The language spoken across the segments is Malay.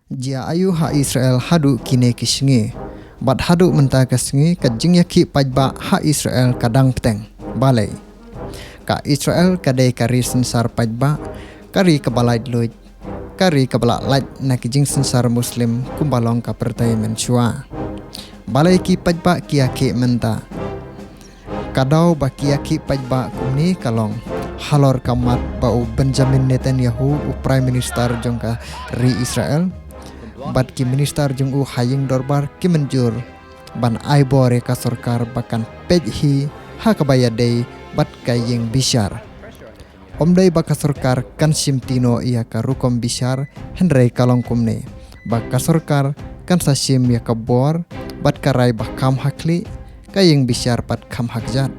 Jia ayu ha Israel hadu kine kisngi. Bat hadu menta kisngi ka jingya ki pajba ha Israel kadang peteng. Balai. Ka Israel kadai kari sensar pajba, kari kebalai dluj, kari kebala laj na kijing sensar muslim kumbalong ka pertai mensua. Balai ki pajba kia ki menta. Kadau ba kia ki pajba kumni kalong. Halor kamat bau Benjamin Netanyahu Prime Minister jongka ri Israel. Bat ki minister jong haying dorbar ki menjur ban aibore ka sarkar bakan pejhi ha kabaya dei bat kayeng bishar. Omdai baka sarkar kan simtino ia ka rukom bishar henrei kalong kumne. Baka sarkar kan sasim ya ka bor bat karai bakam hakli kayeng bishar pat kam hakjat.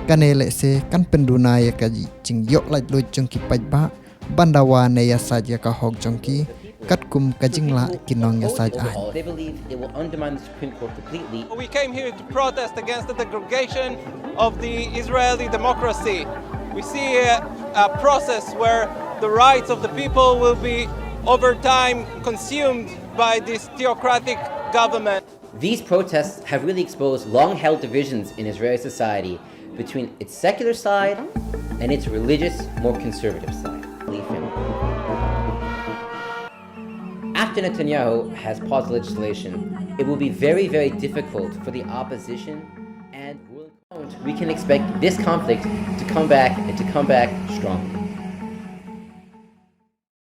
Kanele se kan penduna ya ka jing yok laj lo jongki pajba bandawa ne ya saja ka hok jongki katkum kajingla kinong ya saj ai. They believe it will undermine the Supreme Court completely. We came here to protest against the degradation of the Israeli democracy. We see a process where the rights of the people will be over time consumed by this theocratic government. These protests have really exposed long-held divisions in Israeli society between its secular side and its religious, more conservative side. After Netanyahu has paused legislation, it will be very, very difficult for the opposition, and we can expect this conflict to come back strongly.